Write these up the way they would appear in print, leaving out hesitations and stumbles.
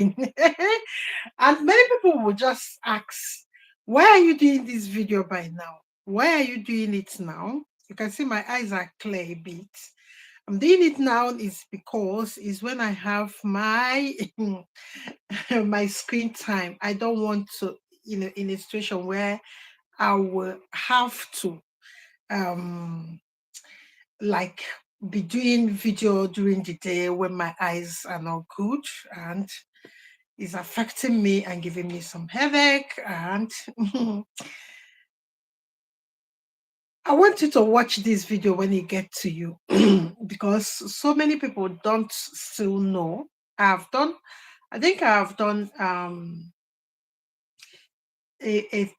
And many people will just ask, why are you doing this video by now? Why are you doing it now? You can see my eyes are clear a bit. I'm doing it now is because is when I have my my screen time. I don't want to, in a situation where I will have to um like be doing video during the day when my eyes are not good and is affecting me and giving me some headache. And I want you to watch this video when it gets to you because so many people don't still know. I think I've done a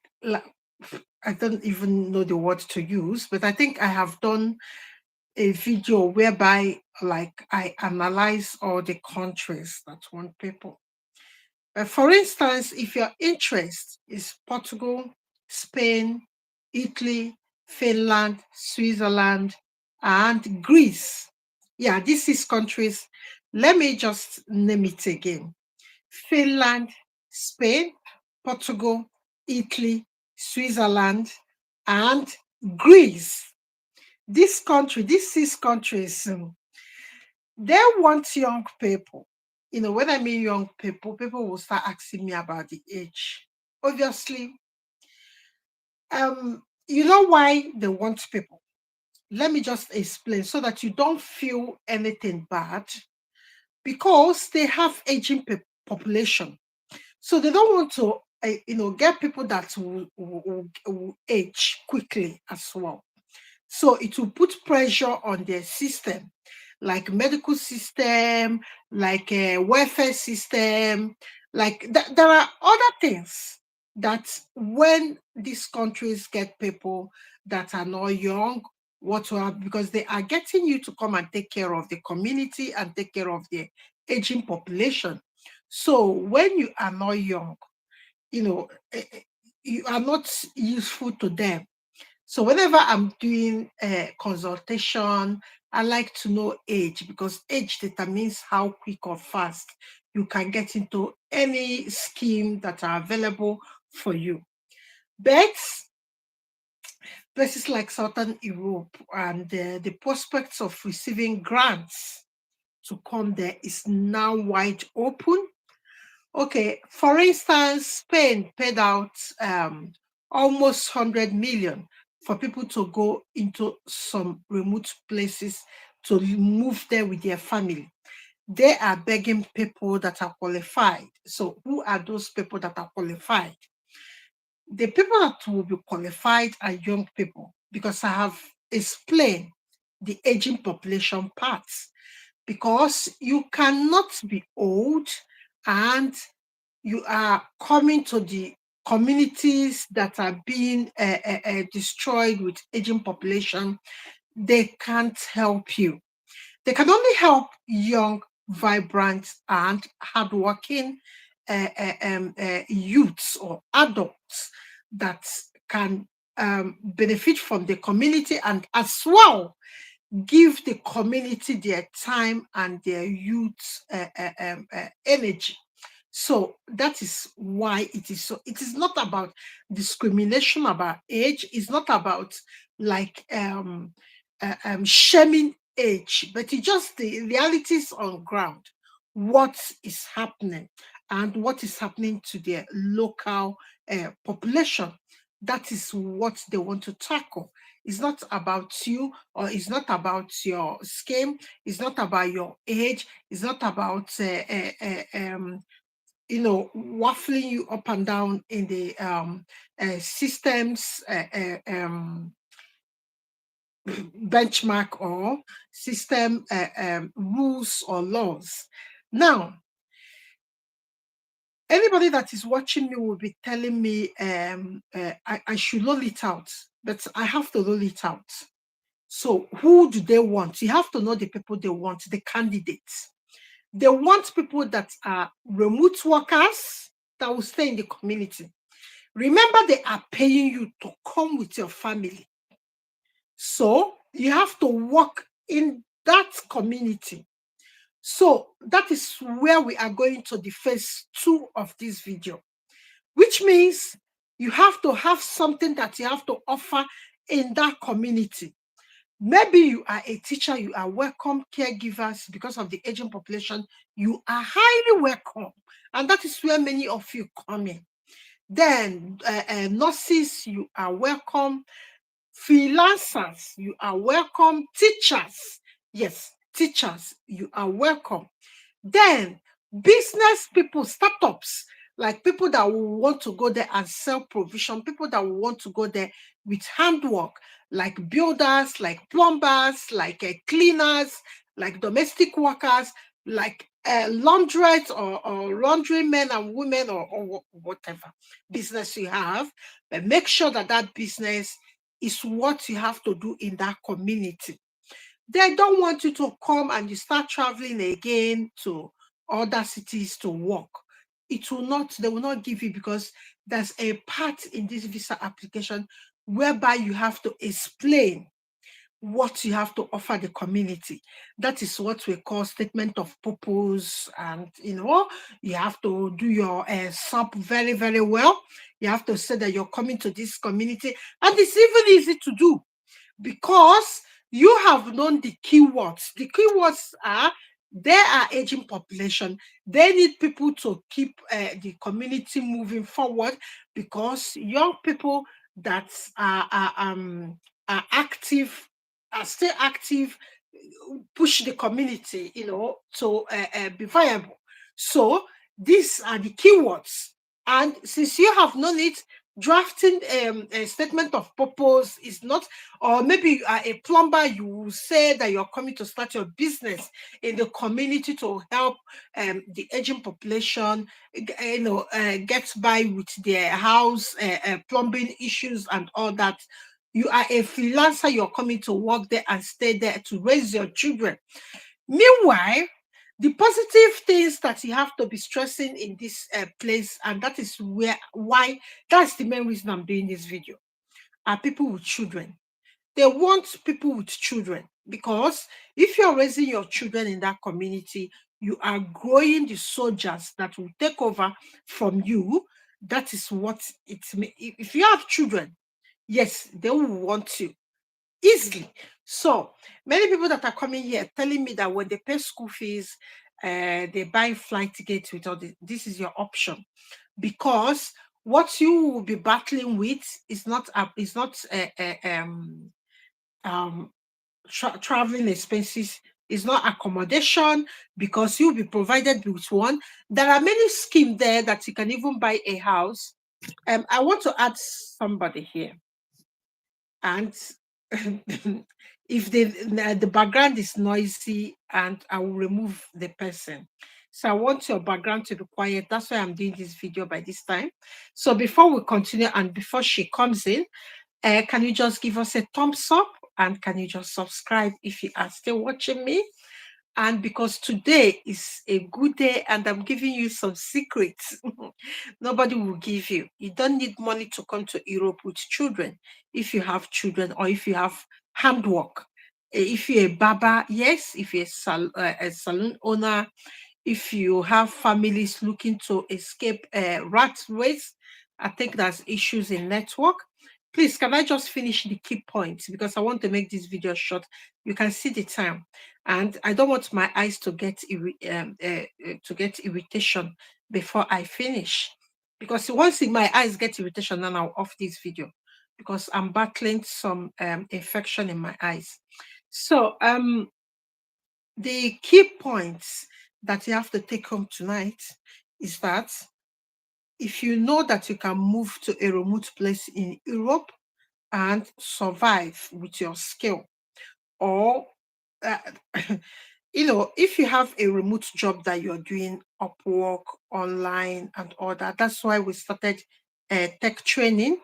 I don't even know the word to use, but I think I have done a video whereby like I analyze all the countries that want people. For instance, if your interest is Portugal, Spain, Italy, Finland, Switzerland, and Greece, yeah, these 6 countries, let me just name it again: Finland, Spain, Portugal, Italy, Switzerland, and Greece. These 6 countries, they want young people. When I mean young people will start asking me about the age. Obviously, you know why they want people. Let me just explain so that you don't feel anything bad because they have aging population. So they don't want to, get people that will age quickly as well. So it will put pressure on their system, like medical system, like a welfare system, like there are other things that when these countries get people that are not young, what will happen? Because they are getting you to come and take care of the community and take care of the aging population. So when you are not young, you know, you are not useful to them. So whenever I'm doing a consultation, I like to know age because age determines how quick or fast you can get into any scheme that are available for you. But places like Southern Europe and the prospects of receiving grants to come there is now wide open. Okay, for instance, Spain paid out almost 100 million for people to go into some remote places to move there with their family. They are begging people that are qualified. So, who are those people that are qualified? The people that will be qualified are young people because I have explained the aging population parts. Because you cannot be old and you are coming to the communities that are being destroyed with aging population, they can't help you. They can only help young, vibrant, and hardworking youths or adults that can benefit from the community and as well give the community their time and their youth energy. So that is why it is so. It is not about discrimination about age. It's not about like shaming age, but it's just the realities on ground. What is happening and what is happening to their local population. That is what they want to tackle. It's not about you or it's not about your scheme. It's not about your age. It's not about waffling you up and down in the systems benchmark or system rules or laws. Now, anybody that is watching me will be telling me I should roll it out, but I have to roll it out. So, who do they want? You have to know the people they want, the candidates. They want people that are remote workers that will stay in the community. Remember, they are paying you to come with your family. So you have to work in that community. So that is where we are going to the phase 2 of this video, which means you have to have something that you have to offer in that community. Maybe you are a teacher, you are welcome. Caregivers, because of the aging population, you are highly welcome. And that is where many of you come in. Then nurses, you are welcome. Freelancers, you are welcome. Teachers, yes, teachers, you are welcome. Then business people, startups, like people that will want to go there and sell provision, people that will want to go there with handwork, like builders, like plumbers, like cleaners, like domestic workers, like laundrettes or laundry men and women or whatever business you have. But make sure that that business is what you have to do in that community. They don't want you to come and you start traveling again to other cities to work. It will not, they will not give you, because there's a part in this visa application whereby you have to explain what you have to offer the community. That is what we call statement of purpose. And you have to do your SUP very, very well. You have to say that you're coming to this community, and it's even easy to do, because you have known the keywords. The keywords are, they are aging population. They need people to keep the community moving forward, because young people that are active, are still active, push the community, to be viable. So these are the keywords. And since you have known it, drafting a statement of purpose is not, or maybe you are a plumber, you will say that you're coming to start your business in the community to help the aging population, get by with their house plumbing issues and all that. You are a freelancer, you're coming to work there and stay there to raise your children. Meanwhile, the positive things that you have to be stressing in this place, and that is why that's the main reason I'm doing this video, are people with children. They want people with children, because if you're raising your children in that community, you are growing the soldiers that will take over from you. That is what it's. If you have children, yes, they will want you easily. So many people that are coming here telling me that when they pay school fees, they buy flight tickets with all this. This is your option, because what you will be battling with is not traveling expenses, is not accommodation, because you'll be provided with one. There are many schemes there that you can even buy a house. I want to add somebody here, and if the background is noisy, and I will remove the person. So I want your background to be quiet. That's why I'm doing this video by this time. So before we continue, and before she comes in, can you just give us a thumbs up, and can you just subscribe if you are still watching me? And because today is a good day and I'm giving you some secrets nobody will give you. You don't need money to come to Europe with children. If you have children, or if you have handwork, if you're a barber, yes, if you're a salon owner, if you have families looking to escape rat race, I think there's issues in network. Please, can I just finish the key points, because I want to make this video short. You can see the time, and I don't want my eyes to get irritation before I finish, because once my eyes get irritation, then I'll off this video, because I'm battling some infection in my eyes. So the key points that you have to take home tonight is that if you know that you can move to a remote place in Europe and survive with your skill, or uh, if you have a remote job that you're doing, Upwork, online, and all that, that's why we started tech training.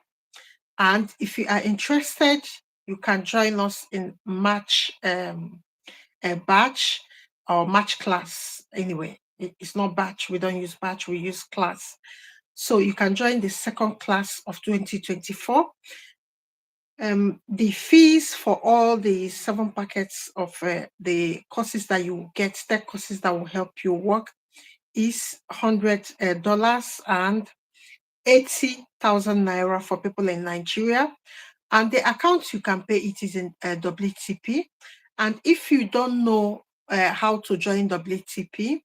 And if you are interested, you can join us in March a batch or match class. Anyway, it's not batch. We don't use batch. We use class. So you can join the second class of 2024. The fees for all the 7 packets of the courses that you get, tech courses that will help you work, is $100 and 80,000 naira for people in Nigeria. And the account you can pay it is in WTP. And if you don't know how to join WTP,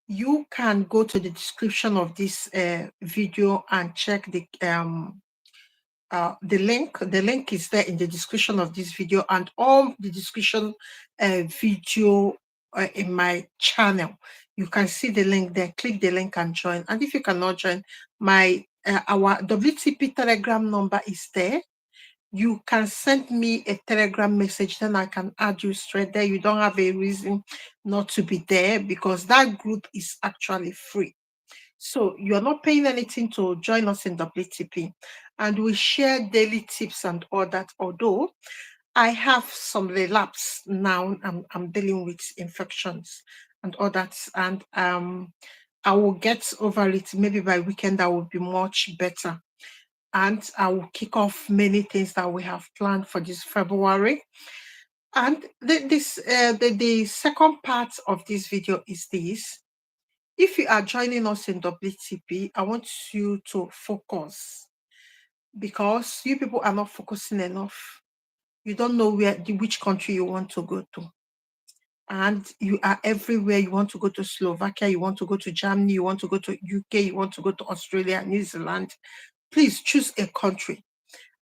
you can go to the description of this video and check the link. The link is there in the description of this video and all the description video in my channel. You can see the link there. Click the link and join. And if you cannot join, our WTP Telegram number is there. You can send me a Telegram message, then I can add you straight there. You don't have a reason not to be there because that group is actually free. So you're not paying anything to join us in WTP. And we share daily tips and all that. Although I have some relapse now, I'm dealing with infections and all that. And I will get over it. Maybe by weekend, I will be much better. And I will kick off many things that we have planned for this February. And the second part of this video is this. If you are joining us in WTP, I want you to focus because you people are not focusing enough. You don't know which country you want to go to. And you are everywhere. You want to go to Slovakia, you want to go to Germany, you want to go to UK, you want to go to Australia, New Zealand. Please choose a country.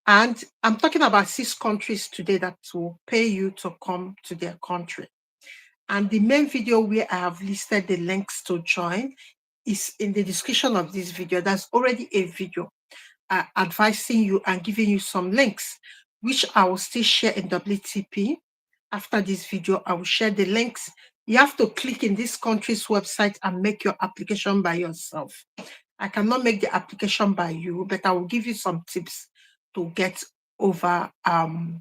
And I'm talking about 6 countries today that will pay you to come to their country. And the main video where I have listed the links to join is in the description of this video. There's already a video advising you and giving you some links, which I will still share in WTP. After this video, I will share the links. You have to click in this country's website and make your application by yourself. I cannot make the application by you, but I will give you some tips to get over. I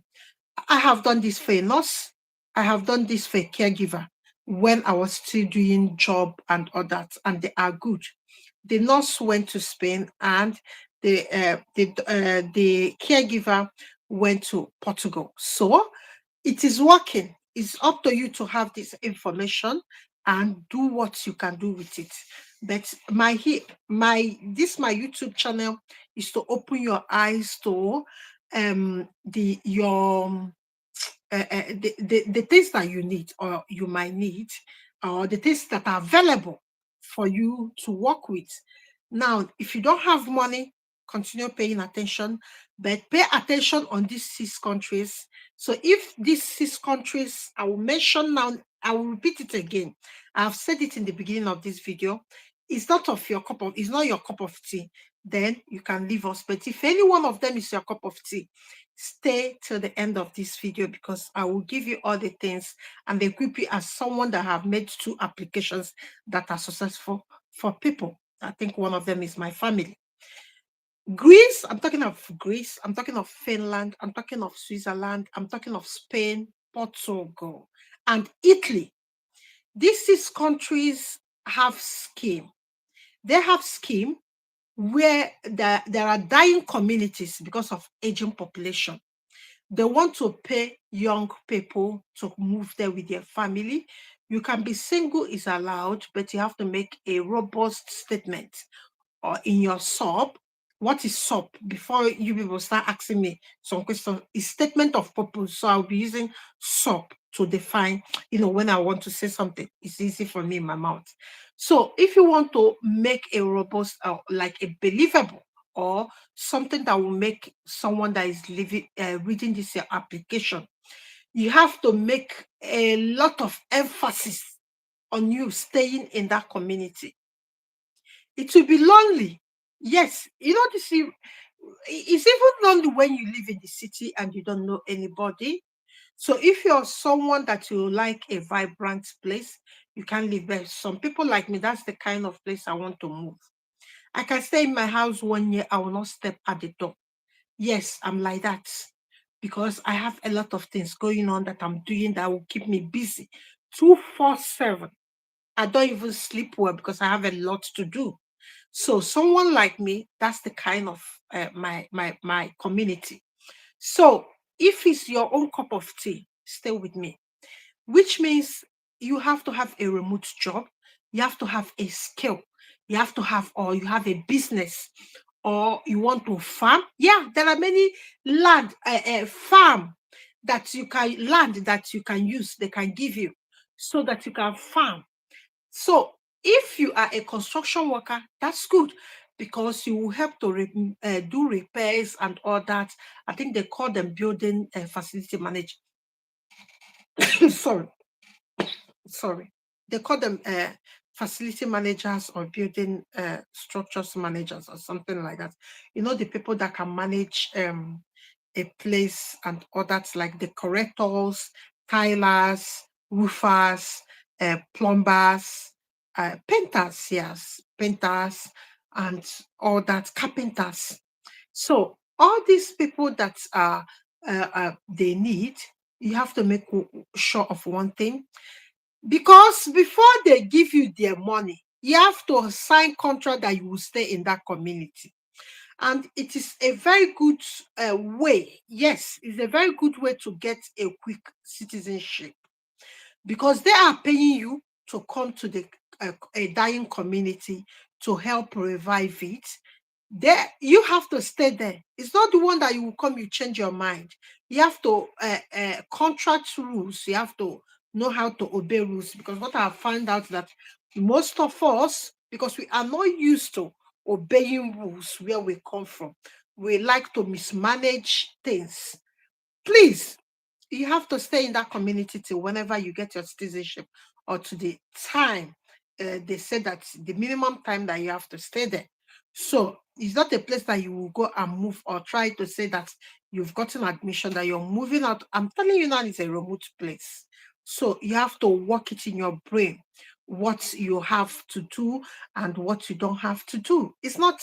have done this for a nurse. I have done this for a caregiver when I was still doing job and all that, and they are good. The nurse went to Spain and the caregiver went to Portugal. So it is working. It's up to you to have this information and do what you can do with it. But my YouTube channel is to open your eyes to the things that you need or you might need, or the things that are available for you to work with. Now, if you don't have money, continue paying attention, but pay attention on these 6 countries. So if these 6 countries, I will mention now, I will repeat it again. I've said it in the beginning of this video. It's not your cup of tea, then you can leave us. But if any one of them is your cup of tea, stay till the end of this video because I will give you all the things and equip you as someone that have made 2 applications that are successful for people. I think one of them is my family. Greece, I'm talking of Greece, I'm talking of Finland, I'm talking of Switzerland, I'm talking of Spain, Portugal, and Italy. These 6 countries have scheme. They have scheme where there are dying communities because of aging population. They want to pay young people to move there with their family. You can be single is allowed, but you have to make a robust statement or in your SOP. What is SOP? Before you people start asking me some questions, is statement of purpose. So I'll be using SOP to define, when I want to say something, it's easy for me in my mouth. So if you want to make a robust, like a believable, or something that will make someone that is reading this application, you have to make a lot of emphasis on you staying in that community. It will be lonely. Yes, it's even lonely when you live in the city and you don't know anybody. So if you're someone that you like a vibrant place, you can live there. Some people like me, that's the kind of place I want to move. I can stay in my house 1 year, I will not step at the door. Yes, I'm like that because I have a lot of things going on that I'm doing that will keep me busy 24/7. I don't even sleep well because I have a lot to do. So someone like me, that's the kind of my community. So if it's your own cup of tea, stay with me, which means you have to have a remote job, you have to have a skill, you have to have, or you have a business, or you want to farm. Yeah, there are many land, farm that you can, land that you can use, they can give you so that you can farm. So if you are a construction worker, that's good because you will help to do repairs and all that. I think they call them building facility manager. Sorry, sorry. They call them facility managers or building structures managers or something like that. You know, the people that can manage a place and others like decorators, tilers, roofers, plumbers, painters, yes, painters, and all that, carpenters. So all these people that they need, you have to make sure of one thing, because before they give you their money, you have to sign contract that you will stay in that community. And it is a very good way, yes, it's a very good way to get a quick citizenship because they are paying you to come to the a dying community to help revive it. There, you have to stay there. It's not the one that you will come, you change your mind. You have to contract rules. You have to know how to obey rules because what I have found out that most of us, because we are not used to obeying rules where we come from, we like to mismanage things. Please, you have to stay in that community till whenever you get your citizenship or to the time they said that the minimum time that you have to stay there. So it's not a place that you will go and move or try to say that you've gotten admission that you're moving out. I'm telling you now, it's a remote place. So you have to work it in your brain what you have to do and what you don't have to do. It's not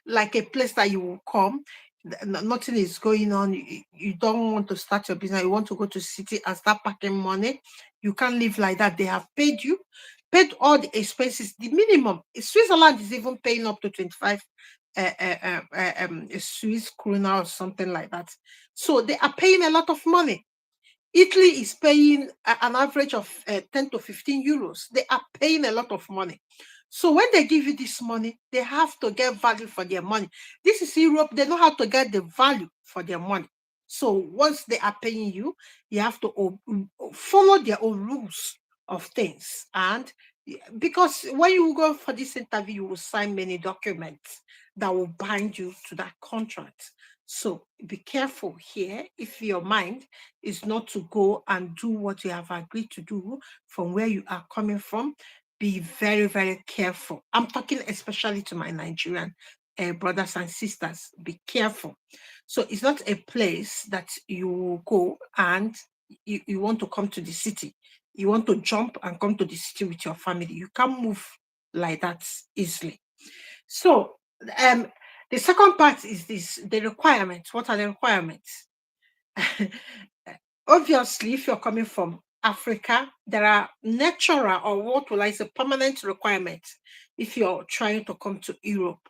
like a place that you will come, nothing is going on. You don't want to start your business. You want to go to city and start packing money. You can't live like that. They have paid you, paid all the expenses. The minimum. Switzerland is even paying up to 25 Swiss krona or something like that. So they are paying a lot of money. Italy is paying an average of 10 to 15 euros. They are paying a lot of money. So when they give you this money, they have to get value for their money. This is Europe. They know how to get the value for their money. So once they are paying you, you have to follow their own rules of things. And because when you go for this interview, you will sign many documents that will bind you to that contract. So be careful here if your mind is not to go and do what you have agreed to do from where you are coming from. Be very, very careful. I'm talking especially to my Nigerian brothers and sisters. Be careful. So it's not a place that you will go and you want to come to the city. You want to jump and come to the city with your family. You can't move like that easily. So the second part is this, the requirements. What are the requirements? Obviously, if you're coming from Africa, there are natural, or what will I say, permanent requirements if you're trying to come to Europe,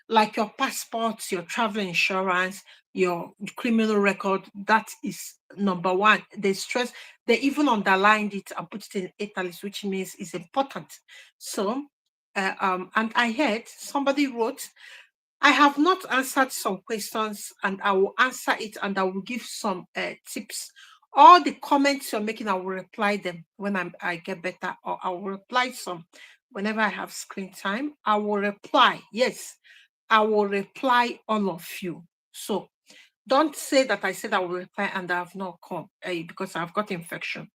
like your passports, your travel insurance, your criminal record. That is number one. They stress, they even underlined it and put it in italics, which means it's important. So, and I heard somebody wrote, I have not answered some questions and I will answer it and I will give some tips. All the comments you're making, I will reply them when I get better, or I will reply some whenever I have screen time. I will reply. Yes, I will reply all of you. So don't say that I said I will reply and I have not come because I've got infection.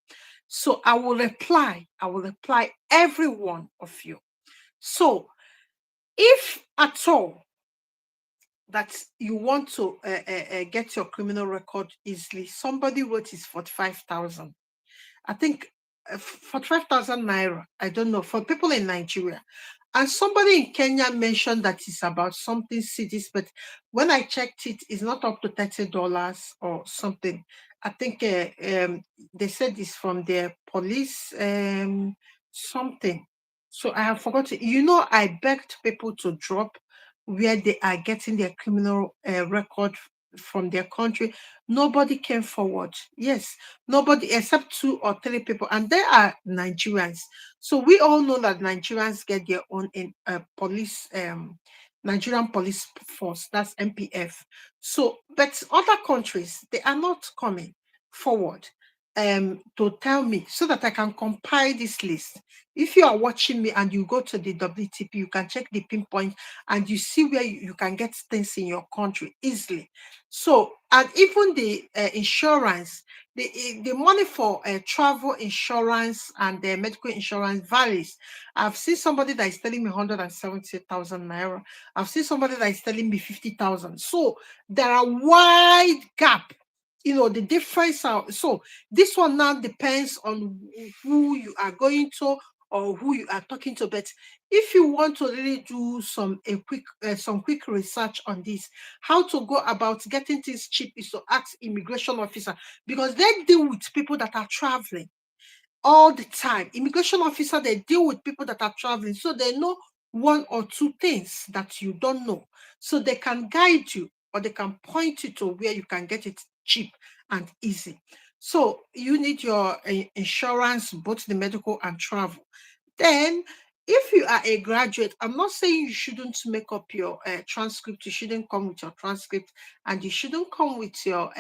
So I will reply. I will reply every one of you. So if at all that you want to get your criminal record easily, somebody wrote is 45,000. I think 45,000 naira. I don't know, for people in Nigeria. And somebody in Kenya mentioned that it's about something cities, but when I checked it, it's not up to $30 or something. I think they said it's from their police something. So I have forgotten. You know, I begged people to drop where they are getting their criminal record from their country. Nobody came forward. Yes, nobody except 2 or 3 people, and they are Nigerians. So we all know that Nigerians get their own in police, Nigerian police force. That's NPF. So, but other countries, they are not coming forward to tell me, so that I can compile this list. If you are watching me and you go to the WTP, you can check the pinpoint and you see where you can get things in your country easily. So, and even the insurance, the money for travel insurance and the medical insurance varies. I've seen somebody that is telling me 170,000 naira. I've seen somebody that is telling me 50,000. So there are wide gap. The difference are, so this one now depends on who you are going to or who you are talking to. But if you want to really do some quick research on this, how to go about getting things cheap is to ask immigration officer, because they deal with people that are traveling all the time. Immigration officer, they deal with people that are traveling, so they know 1 or 2 things that you don't know. So they can guide you, or they can point you to where you can get it cheap and easy. So you need your insurance, both the medical and travel. Then, if you are a graduate, I'm not saying you shouldn't make up your transcript. You shouldn't come with your transcript, and you shouldn't come with your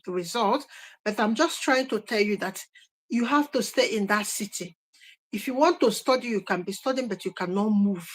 result. But I'm just trying to tell you that you have to stay in that city. If you want to study, you can be studying, but you cannot move.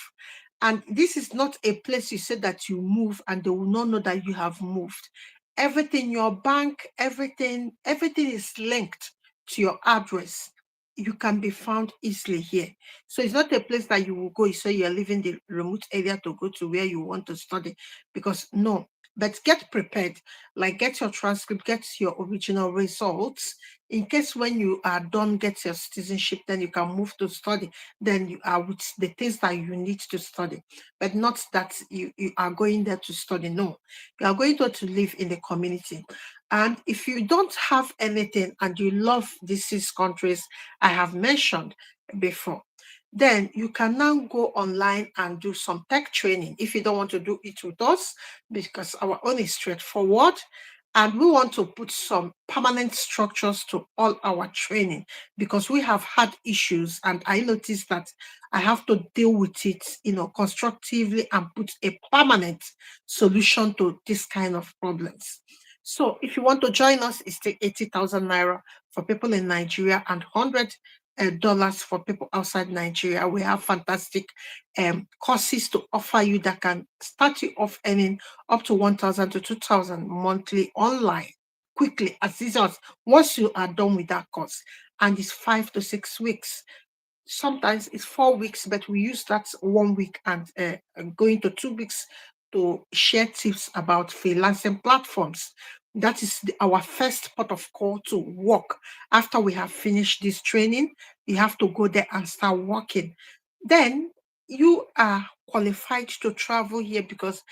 And this is not a place you say that you move and they will not know that you have moved. Everything, your bank, everything is linked to your address. You can be found easily here. So it's not a place that you will go, you say you're leaving the remote area to go to where you want to study, because no. But get prepared, like get your transcript, get your original results, in case when you are done, get your citizenship, then you can move to study. Then you are with the things that you need to study, but not that you are going there to study. No, you are going to live in the community. And if you don't have anything and you love these 6 countries I have mentioned before, then you can now go online and do some tech training. If you don't want to do it with us, because our own is straightforward, and we want to put some permanent structures to all our training, because we have had issues, and I noticed that I have to deal with it, constructively, and put a permanent solution to this kind of problems. So if you want to join us, it's 80,000 naira for people in Nigeria and $100 for people outside Nigeria. We have fantastic courses to offer you that can start you off earning up to 1,000 to 2,000 monthly online quickly, as easy as once you are done with that course. And it's 5 to 6 weeks. Sometimes it's 4 weeks, but we use that 1 week and going to 2 weeks to share tips about freelancing platforms. That is our first port of call to work. After we have finished this training, you have to go there and start working. Then you are qualified to travel here, because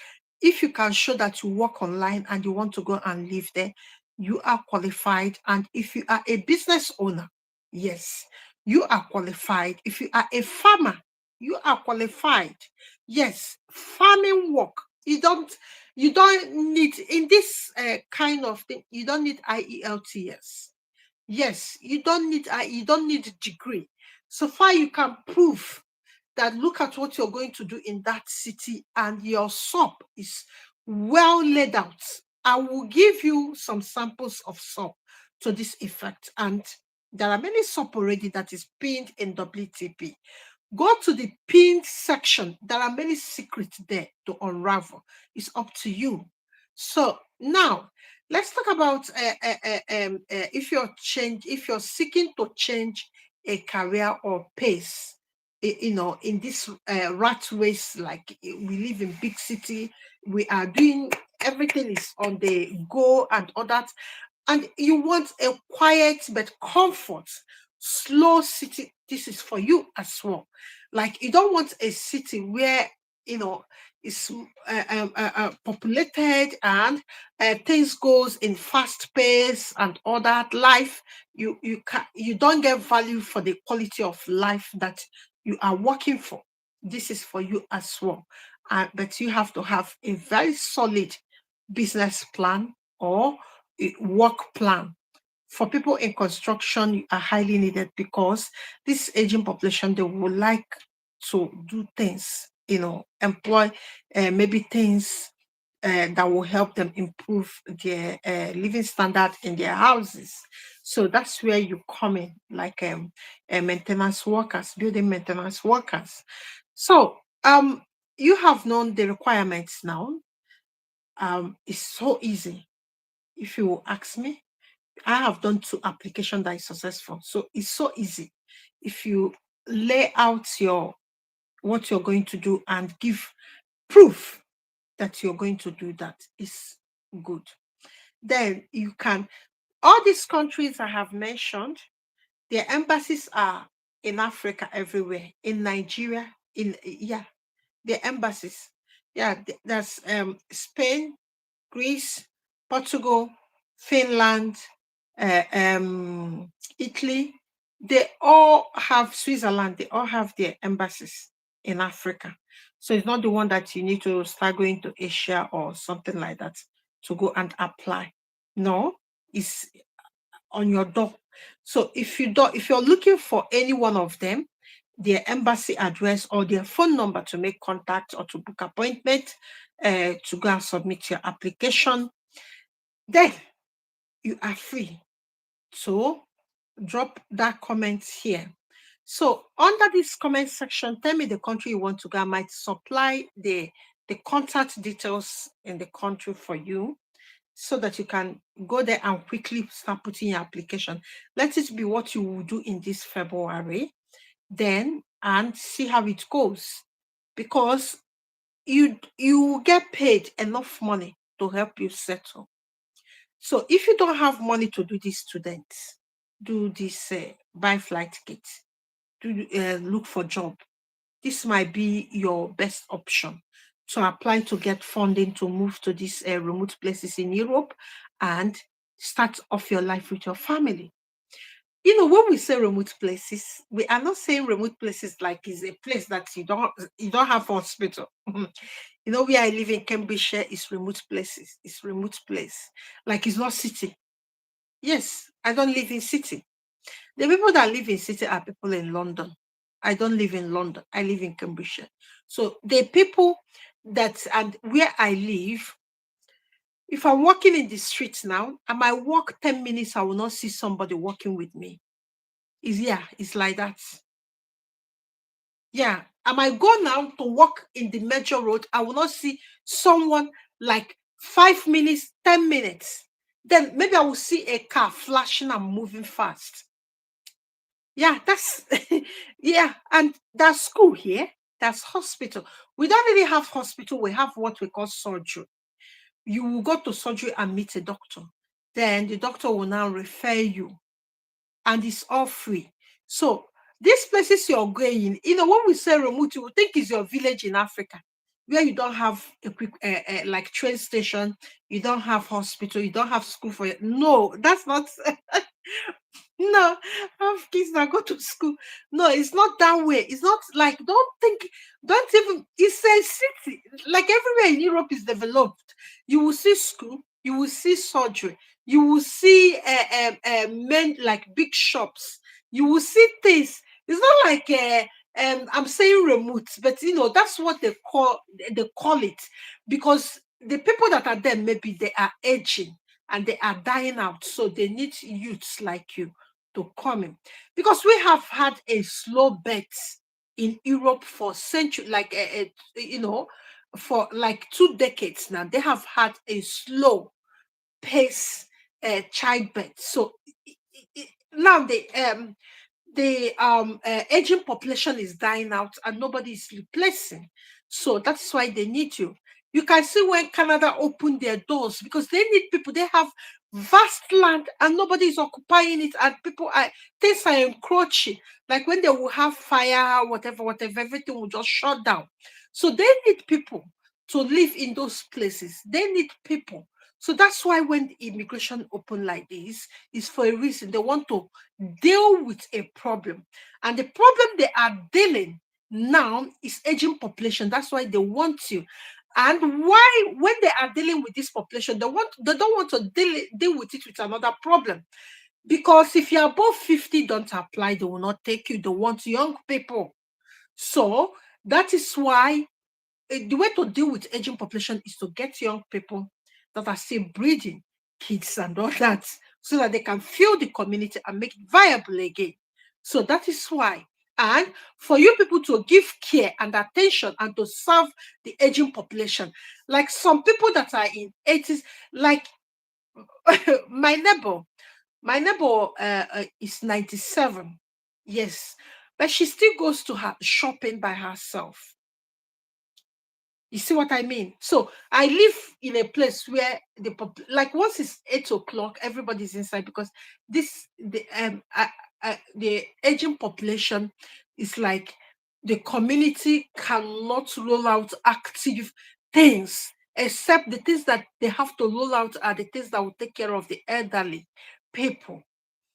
if you can show that you work online and you want to go and live there, you are qualified. And if you are a business owner, yes, you are qualified. If you are a farmer, you are qualified. Yes, farming work. You don't need, in this kind of thing, you don't need IELTS. Yes, you don't need a degree. So far you can prove that, look at what you're going to do in that city, and your SOP is well laid out. I will give you some samples of SOP to this effect, and there are many SOP already that is pinned in WTP. Go to the pinned section. There are many secrets there to unravel. It's up to you. So now let's talk about if you're seeking to change a career or pace, in this rat race. Like, we live in big city, we are doing, everything is on the go and all that, and you want a quiet but comfort, slow city. This is for you as well. Like, you don't want a city where it's populated, and things goes in fast pace and all that. Life, you don't get value for the quality of life that you are working for. This is for you as well. But you have to have a very solid business plan, or a work plan. For people in construction, you are highly needed because this aging population, they would like to do things, employ maybe things that will help them improve their living standard in their houses. So that's where you come in, like maintenance workers, building maintenance workers. So you have known the requirements now. It's so easy. If you ask me, I have done 2 applications that is successful. So it's so easy. If you lay out what you're going to do and give proof that you're going to do that, is good. Then you can, all these countries I have mentioned, their embassies are in Africa everywhere, in Nigeria, their embassies. That's Spain, Greece, Portugal, Finland, Italy. They all have Switzerland. They all have their embassies in Africa. So it's not the one that you need to start going to Asia or something like that to go and apply. No, it's on your door. So if you're looking for any one of them, their embassy address or their phone number to make contact or to book appointment, to go and submit your application, then you are free to drop that comment here. So under this comment section, tell me the country you want to go. I might supply the contact details in the country for you so that you can go there and quickly start putting your application. Let it be what you will do in this February, then, and see how it goes. Because you will get paid enough money to help you settle. So if you don't have money to do this, students, do this, buy flight tickets, do look for job. This might be your best option to apply to get funding to move to these remote places in Europe and start off your life with your family. When we say remote places, we are not saying remote places like it's a place that you don't have hospital. Where I live in Cambridgeshire is remote places. It's remote place. Like it's not city. Yes, I don't live in city. The people that live in city are people in London. I don't live in London. I live in Cambridgeshire. So the people and where I live, if I'm walking in the streets now, I might walk 10 minutes, I will not see somebody walking with me. It's like that. Yeah. I might go now to walk in the major road, I will not see someone like 5 minutes, 10 minutes. Then maybe I will see a car flashing and moving fast. Yeah, that's and that's school here. That's hospital. We don't really have hospital. We have what we call surgery. You will go to surgery and meet a doctor. Then the doctor will now refer you, and it's all free. So these places you're going, when we say remote, you will think it's your village in Africa, where you don't have a quick like train station, you don't have hospital, you don't have school for it. No, that's not. No, I have kids that go to school. No, it's not that way. It's not like, don't even, it's a city. Like everywhere in Europe is developed. You will see school, you will see surgery, you will see men like big shops, you will see things. It's not like I'm saying remote, but that's what they call it, because the people that are there, maybe they are aging and they are dying out, so they need youths like you to come in, because we have had a slow birth in Europe for centuries, like for like 2 decades now. They have had a slow pace childbirth. So now the aging population is dying out and nobody is replacing. So that's why they need you. You can see when Canada opened their doors, because they need people. They have vast land and nobody is occupying it, and things are encroaching. Like when they will have fire, whatever, everything will just shut down. So they need people to live in those places. They need people. So that's why when immigration open like this, is for a reason. They want to deal with a problem. And the problem they are dealing now is aging population. That's why they want you. And why, when they are dealing with this population, they don't want to deal with it with another problem. Because if you're above 50, don't apply, they will not take you. They want young people. So that is why the way to deal with aging population is to get young people that are still breeding kids and all that, so that they can fuel the community and make it viable again. So that is why. And for you people to give care and attention and to serve the aging population, like some people that are in 80s, like my neighbor, is 97. Yes, but she still goes to her shopping by herself. You see what I mean? So I live in a place where like once it's 8 o'clock, everybody's inside, because the aging population is like the community cannot roll out active things, except the things that they have to roll out are the things that will take care of the elderly people.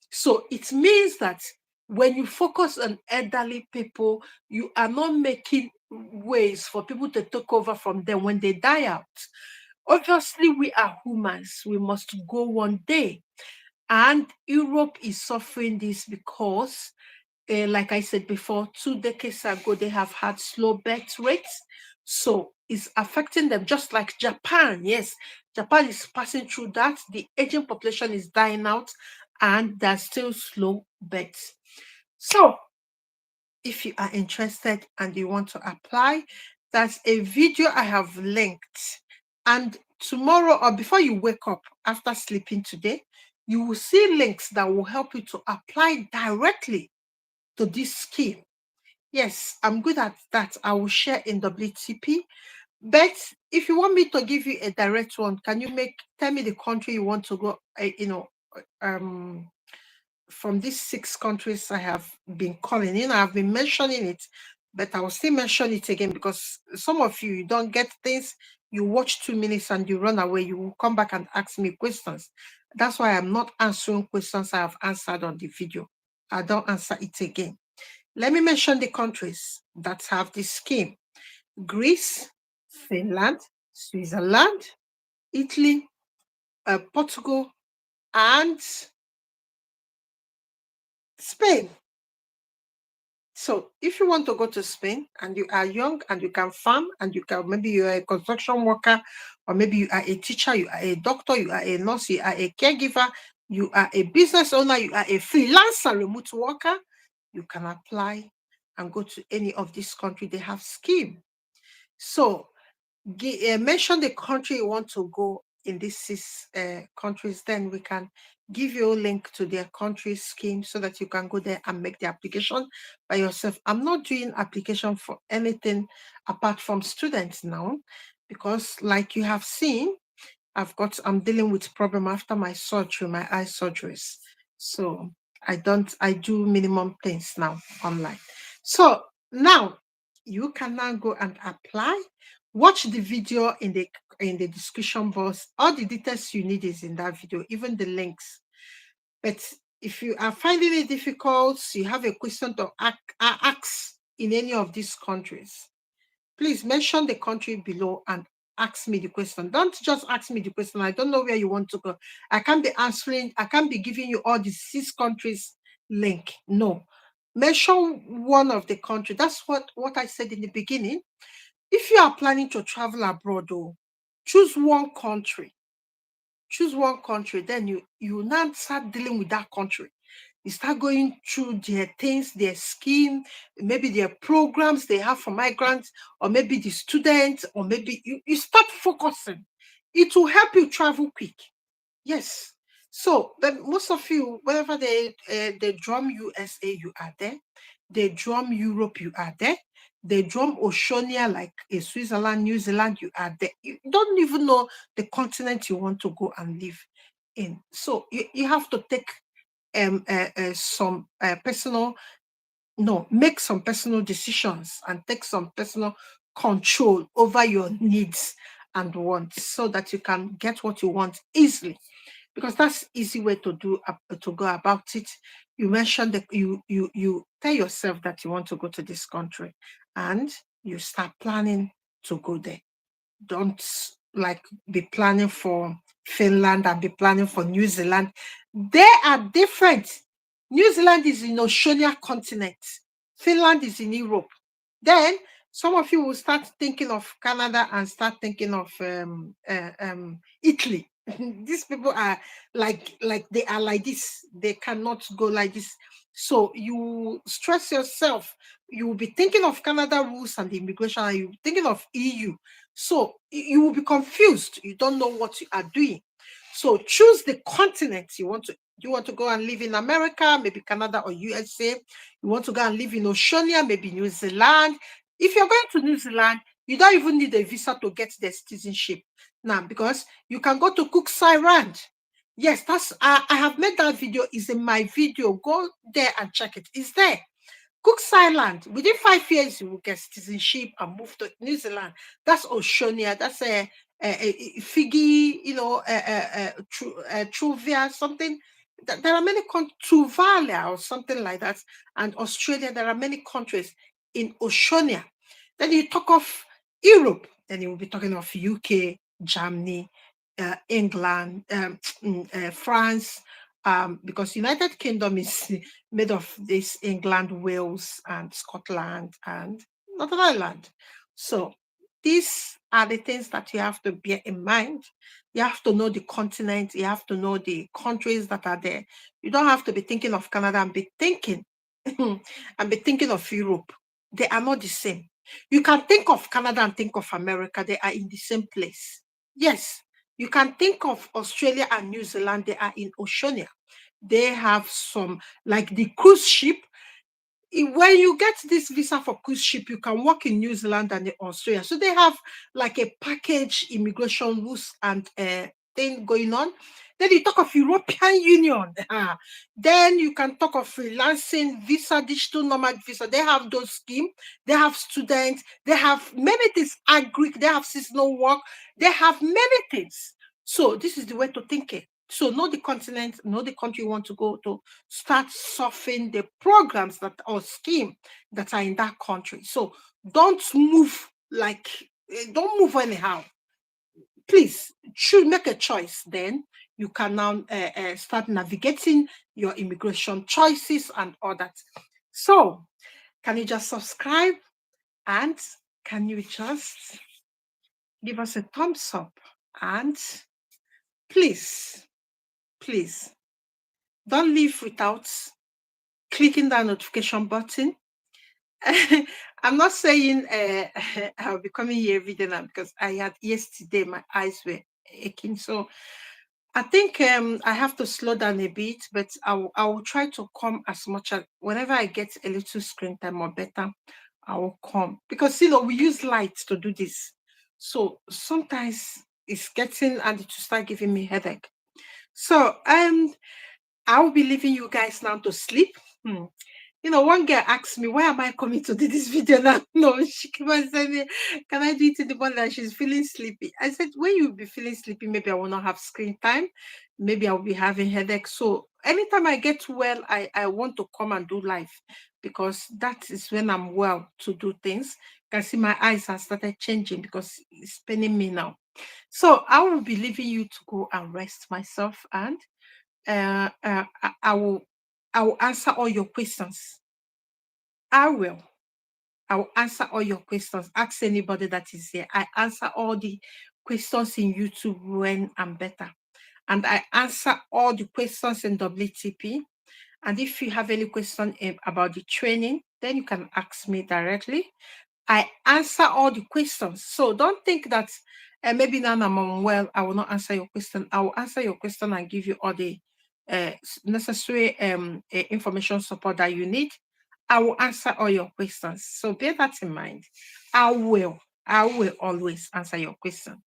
So it means that when you focus on elderly people, you are not making ways for people to take over from them when they die out. Obviously, we are humans. We must go one day. And Europe is suffering this because, like I said before, 2 decades ago, they have had slow birth rates. So it's affecting them, just like Japan. Yes, Japan is passing through that. The aging population is dying out, and there's still slow births. So if you are interested and you want to apply, that's a video I have linked. And tomorrow, or before you wake up after sleeping today, you will see links that will help you to apply directly to this scheme. Yes, I'm good at that. I will share in WTP. But if you want me to give you a direct one, can you tell me the country you want to go? From these 6 countries I have been calling in, I've been mentioning it, but I will still mention it again, because some of you don't get things. You watch 2 minutes and you run away. You will come back and ask me questions. That's why I'm not answering questions I have answered on the video. I don't answer it again. Let me mention the countries that have this scheme: Greece, Finland, Switzerland, Italy, Portugal, and Spain. So if you want to go to Spain and you are young and you can farm and maybe you are a construction worker, or maybe you are a teacher, you are a doctor, you are a nurse, you are a caregiver, you are a business owner, you are a freelancer, remote worker, you can apply and go to any of these countries. They have scheme. So mention the country you want to go in these 6 countries, then we can give you a link to their country scheme so that you can go there and make the application by yourself. I'm not doing application for anything apart from students now, because like you have seen, I'm dealing with problem after my surgery, my eye surgeries. So I do minimum things now online. So now you can now go and apply. Watch the video in the description box. All the details you need is in that video, even the links. But if you are finding it difficult, you have a question to ask in any of these countries, please mention the country below and ask me the question. Don't just ask me the question. I don't know where you want to go. I can't be giving you all the 6 countries link. No. Mention one of the country. That's what I said in the beginning. If you are planning to travel abroad, choose one country. Choose one country. Then you now start dealing with that country. You start going through their things, their scheme, maybe their programs they have for migrants, or maybe the students, or maybe you start focusing. It will help you travel quick. Yes. So, but most of you, whenever they drum USA, you are there. They drum Europe, you are there. They drum Oceania, like Switzerland, New Zealand, you are there. You don't even know the continent you want to go and live in. So you have to take make some personal decisions and take some personal control over your needs and wants, so that you can get what you want easily, because that's easy way to go about it. You mentioned that you tell yourself that you want to go to this country, and you start planning to go there. Don't like be planning for Finland and be planning for New Zealand. They are different. New Zealand is in Oceania continent. Finland is in Europe. Then some of you will start thinking of Canada and start thinking of Italy. These people are like they are like this. They cannot go like this. So you stress yourself. You will be thinking of Canada rules and the immigration, and you're thinking of EU. So you will be confused. You don't know what you are doing. So choose the continent you want to. You want to go and live in America, maybe Canada or USA. You want to go and live in Oceania, maybe New Zealand. If you're going to New Zealand, you don't even need a visa to get the citizenship now, because you can go to Cook's Island. Yes, that's I have made that video. Is in my video. Go there and check it. It's there. Cook's Island, within 5 years, you will get citizenship and move to New Zealand. That's Oceania. That's a Figi, Truvia, something. There are many countries, Tuvalu or something like that. And Australia, there are many countries in Oceania. Then you talk of Europe, then you will be talking of UK, Germany, England, France, because United Kingdom is made of this England, Wales, and Scotland, and Northern Ireland. So these are the things that you have to bear in mind. You have to know the continent. You have to know the countries that are there. You don't have to be thinking of Canada and be thinking and be thinking of Europe. They are not the same. You can think of Canada and think of America. They are in the same place. Yes, you can think of Australia and New Zealand. They are in Oceania. They have some, like the cruise ship. When you get this visa for cruise ship, you can work in New Zealand and in Australia. So they have like a package immigration rules and thing going on. Then you talk of European Union. Then you can talk of freelancing visa, digital nomad visa. They have those schemes. They have students. They have many things. Agri. They have seasonal work. They have many things. So this is the way to think it. So know the continent, know the country you want to go to, start surfing the programs that or scheme that are in that country. So don't move don't move anyhow. Please should make a choice. Then you can now start navigating your immigration choices and all that. So can you just subscribe, and can you just give us a thumbs up, and please, please don't leave without clicking that notification button. I'm not saying I'll be coming here every day now, because I had yesterday, my eyes were aching. So I think I have to slow down a bit, but I will try to come as much as whenever I get a little screen time or better, I will come, because we use lights to do this. So sometimes it's getting and to start giving me headache. So I will be leaving you guys now to sleep. One girl asked me, why am I coming to do this video now? No, she came and said, can I do it in the morning? And she's feeling sleepy. I said, when you be feeling sleepy, maybe I will not have screen time. Maybe I'll be having headache. So anytime I get well, I want to come and do live, because that is when I'm well to do things. You can see my eyes have started changing because it's paining me now. So I will be leaving you to go and rest myself, and I will answer all your questions. I will. I will answer all your questions. Ask anybody that is here. I answer all the questions in YouTube when I'm better. And I answer all the questions in WTP. And if you have any question about the training, then you can ask me directly. I answer all the questions. So don't think that maybe now I'm unwell, I will not answer your question. I will answer your question and give you all the necessary information support that you need. I will answer all your questions. So bear that in mind. I will always answer your question.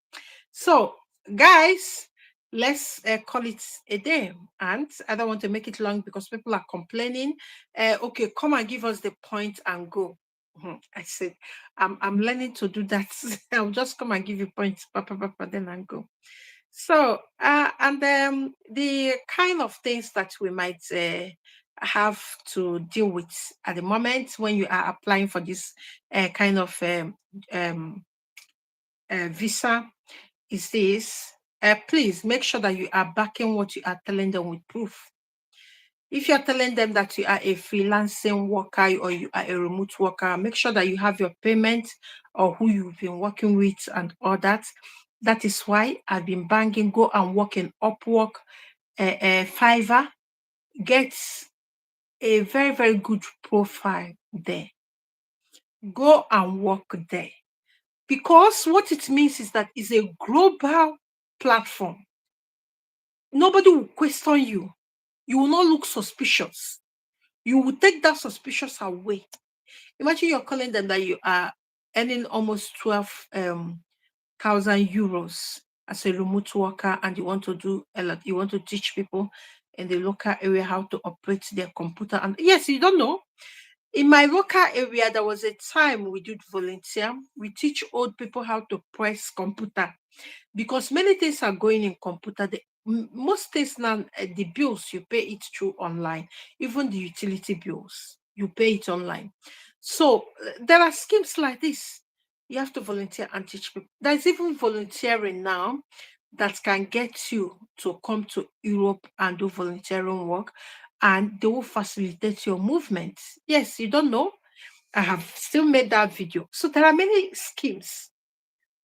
So guys, let's call it a day. And I don't want to make it long because people are complaining. Okay, come and give us the point and go. I said, I'm learning to do that. I'll just come and give you points, then and go. So, and the kind of things that we might have to deal with at the moment when you are applying for this kind of visa is this. Please make sure that you are backing what you are telling them with proof. If you're telling them that you are a freelancing worker or you are a remote worker, make sure that you have your payment or who you've been working with and all that. That is why I've been banging, go and work in Upwork, Fiverr, get a very, very good profile there. Go and work there. Because what it means is that it's a global platform. Nobody will question you. You will not look suspicious. You will take that suspicious away. Imagine you're calling them that you are earning almost 12,000 euros as a remote worker, and you want to do a lot. You want to teach people in the local area how to operate their computer. And yes, you don't know. In my local area, there was a time we did volunteer. We teach old people how to press computer because many things are going in computer. Most things now, the bills you pay it through online, even the utility bills you pay it online. So there are schemes like this. You have to volunteer and teach people. There's even volunteering now that can get you to come to Europe and do volunteering work, and they will facilitate your movement. Yes, you don't know. I have still made that video. So there are many schemes.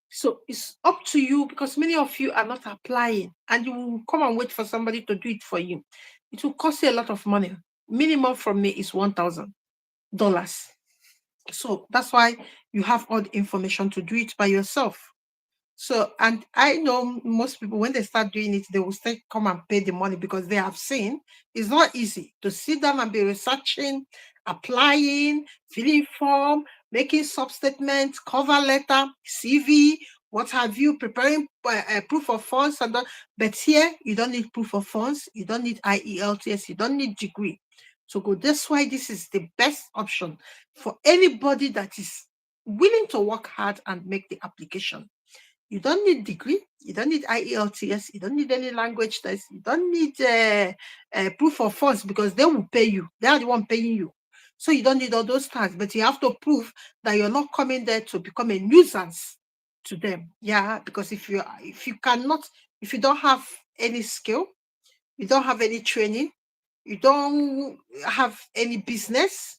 So it's up to you because many of you are not applying and you will come and wait for somebody to do it for you. It will cost you a lot of money. Minimum from me is $1,000. So that's why you have all the information to do it by yourself. So, and I know most people, when they start doing it, they will still come and pay the money because they have seen it's not easy to sit down and be researching, applying, filling form, making sub-statements, cover letter, CV, what have you, preparing proof of funds. And but here, you don't need proof of funds. You don't need IELTS. You don't need degree to go. That's why this is the best option for anybody that is willing to work hard and make the application. You don't need degree. You don't need IELTS. You don't need any language test. You don't need proof of funds because they will pay you. They are the one paying you. So you don't need all those things, but you have to prove that you're not coming there to become a nuisance to them. Yeah, because if you don't have any skill, you don't have any training, you don't have any business,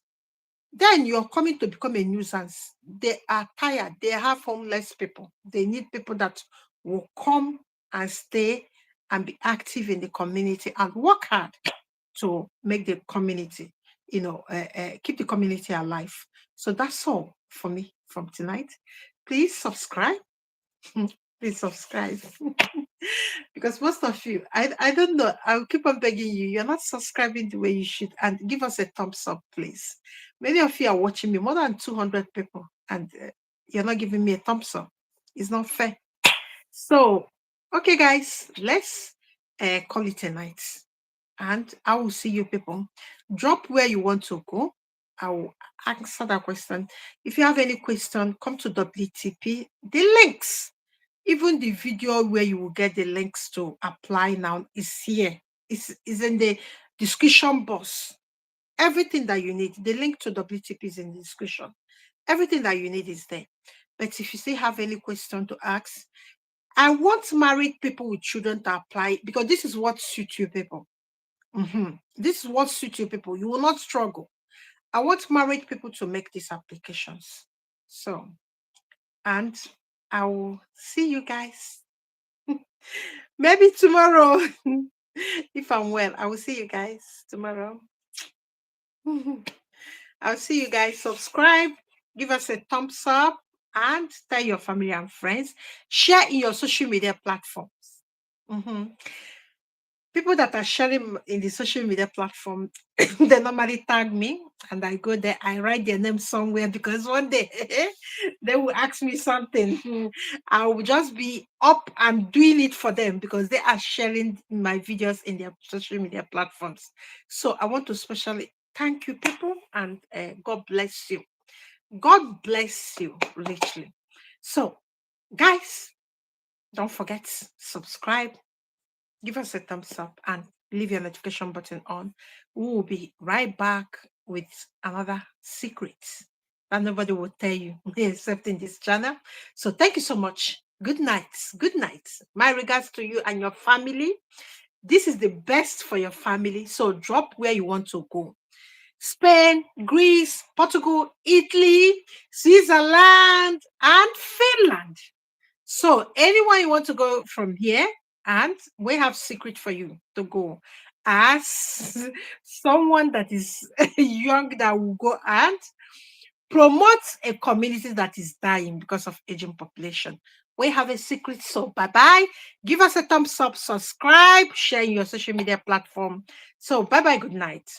then you're coming to become a nuisance. They are tired. They have homeless people. They need people that will come and stay and be active in the community and work hard to make the community, keep the community alive. So that's all for me from tonight. Please subscribe. Please subscribe. Because most of you, I don't know, I'll keep on begging you, you're not subscribing the way you should. And give us a thumbs up, please. Many of you are watching me, more than 200 people, and you're not giving me a thumbs up. It's not fair. So, okay, guys, let's call it a night. And I will see you people. Drop where you want to go. I will answer that question. If you have any question, come to WTP. The links, even the video where you will get the links to apply now is here. Is in the description box. Everything that you need, the link to WTP is in the description. Everything that you need is there. But if you still have any question to ask, I want married people with children to apply because this is what suits you people. This is what suits you people. You will not struggle. I want married people to make these applications. So, and I will see you guys maybe tomorrow. If I'm well, I will see you guys tomorrow. I'll see you guys. Subscribe, give us a thumbs up, and tell your family and friends. Share in your social media platforms. People that are sharing in the social media platform, they normally tag me and I go there, I write their name somewhere because one day they will ask me something. I will just be up and doing it for them because they are sharing my videos in their social media platforms. So I want to especially thank you people and God bless you. God bless you richly. So guys, don't forget, subscribe, give us a thumbs up and leave your notification button on. We will be right back with another secret. that nobody will tell you except in this channel. So thank you so much. Good night. Good night. My regards to you and your family. This is the best for your family. So drop where you want to go. Spain, Greece, Portugal, Italy, Switzerland, and Finland. So anyone you want to go from here, and we have secret for you to go. As someone that is young that will go and promote a community that is dying because of aging population. We have a secret. So bye-bye. Give us a thumbs up, subscribe, share in your social media platform. So bye-bye, good night.